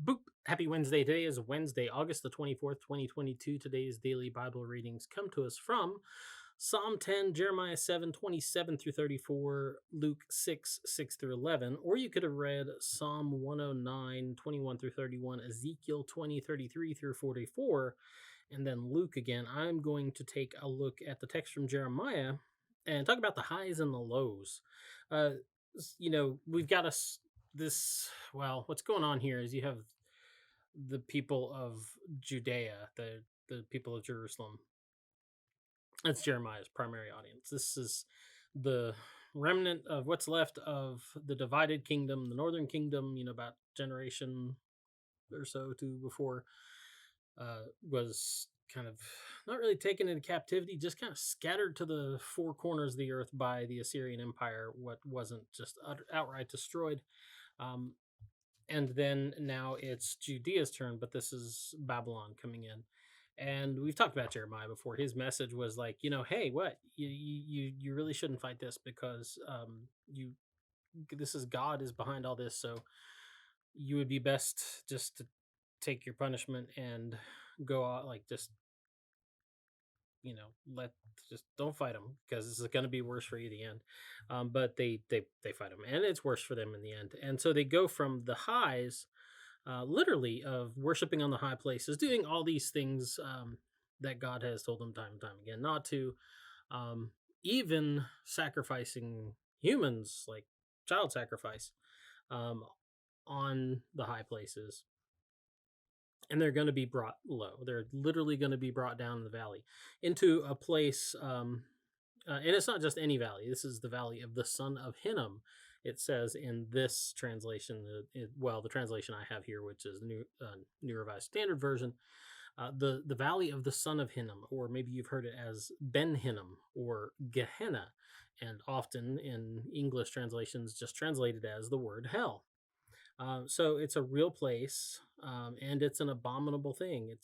Boop. Happy Wednesday. Today is Wednesday, August the 24th, 2022. Today's daily Bible readings come to us from Psalm 10, Jeremiah 7, 27 through 34, Luke 6, 6 through 11. Or you could have read Psalm 109, 21 through 31, Ezekiel 20, 33 through 44, and then Luke again. I'm going to take a look at the text from Jeremiah and talk about the highs and the lows. Uh, we've got what's going on here is you have the people of Judea, the people of Jerusalem. That's Jeremiah's primary audience. This is the remnant of what's left of the divided kingdom, the northern kingdom, about generation or so to before was kind of not really taken into captivity, just kind of scattered to the four corners of the earth by the Assyrian Empire, what wasn't just outright destroyed. And then now it's Judea's turn, but this is Babylon coming in. And we've talked about Jeremiah before. His message was like, hey, what you really shouldn't fight this because this is God is behind all this, so you would be best just to take your punishment and go out, like just let just don't fight them because this is going to be worse for you at the end. But they fight them, and it's worse for them in the end. And so they go from the highs, literally, of worshiping on the high places, doing all these things that God has told them time and time again not to, even sacrificing humans, like child sacrifice, on the high places. And they're going to be brought low. They're literally going to be brought down in the valley into a place. And it's not just any valley. This is the valley of the son of Hinnom. It says in this translation, the translation I have here, which is New Revised Standard Version, the valley of the son of Hinnom, or maybe you've heard it as Ben Hinnom or Gehenna, and often in English translations just translated as the word hell. So it's a real place, and it's an abominable thing.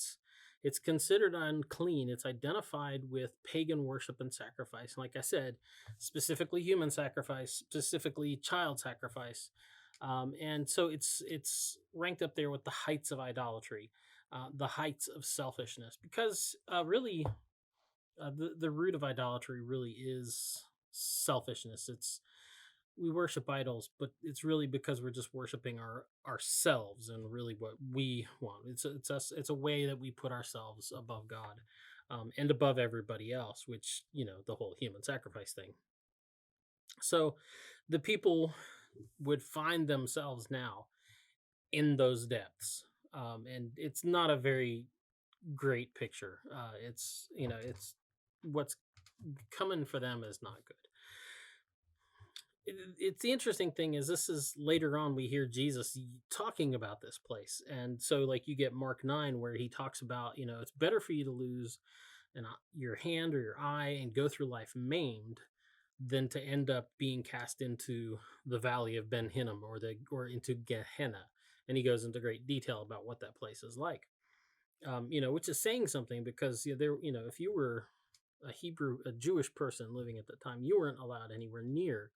It's considered unclean. It's identified with pagan worship and sacrifice. Like I said, specifically human sacrifice, specifically child sacrifice, and so it's ranked up there with the heights of idolatry, the heights of selfishness, because really, the root of idolatry really is selfishness. We worship idols, but it's really because we're just worshiping ourselves and really what we want. It's a way that we put ourselves above God, and above everybody else, which the whole human sacrifice thing. So the people would find themselves now in those depths, and it's not a very great picture. It's what's coming for them is not good. It's the interesting thing is this is later on we hear Jesus talking about this place, and so like you get Mark 9 where he talks about it's better for you to lose your hand or your eye and go through life maimed than to end up being cast into the valley of Ben Hinnom or into Gehenna, and he goes into great detail about what that place is like. Which is saying something because if you were a Jewish person living at the time, you weren't allowed anywhere near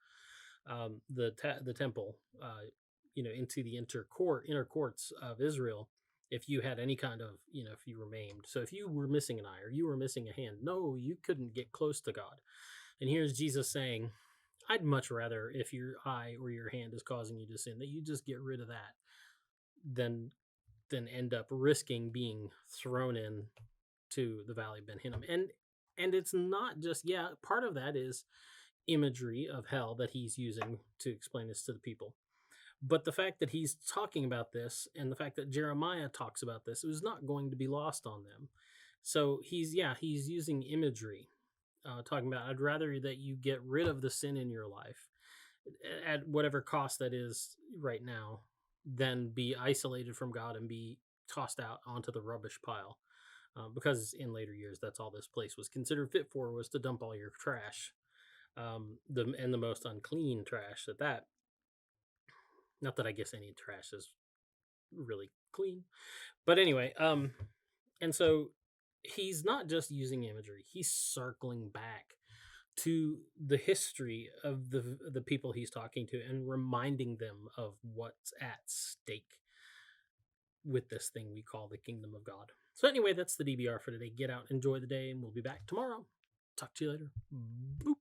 the temple, into the inner courts of Israel. If you had any kind of, if you were maimed, so if you were missing an eye or you were missing a hand, no, you couldn't get close to God. And here's Jesus saying, I'd much rather, if your eye or your hand is causing you to sin, that you just get rid of that than end up risking being thrown in to the valley of Ben Hinnom. And it's not just, part of that is imagery of hell that he's using to explain this to the people. But the fact that he's talking about this and the fact that Jeremiah talks about this, it was not going to be lost on them. So he's using imagery, talking about, I'd rather that you get rid of the sin in your life at whatever cost that is right now than be isolated from God and be tossed out onto the rubbish pile. Because in later years, that's all this place was considered fit for, was to dump all your trash. The most unclean trash at that. Not that I guess any trash is really clean, but anyway, and so he's not just using imagery; he's circling back to the history of the people he's talking to and reminding them of what's at stake. with this thing we call the kingdom of God. So anyway, that's the DBR for today. Get out, enjoy the day, and we'll be back tomorrow. Talk to you later. Boop.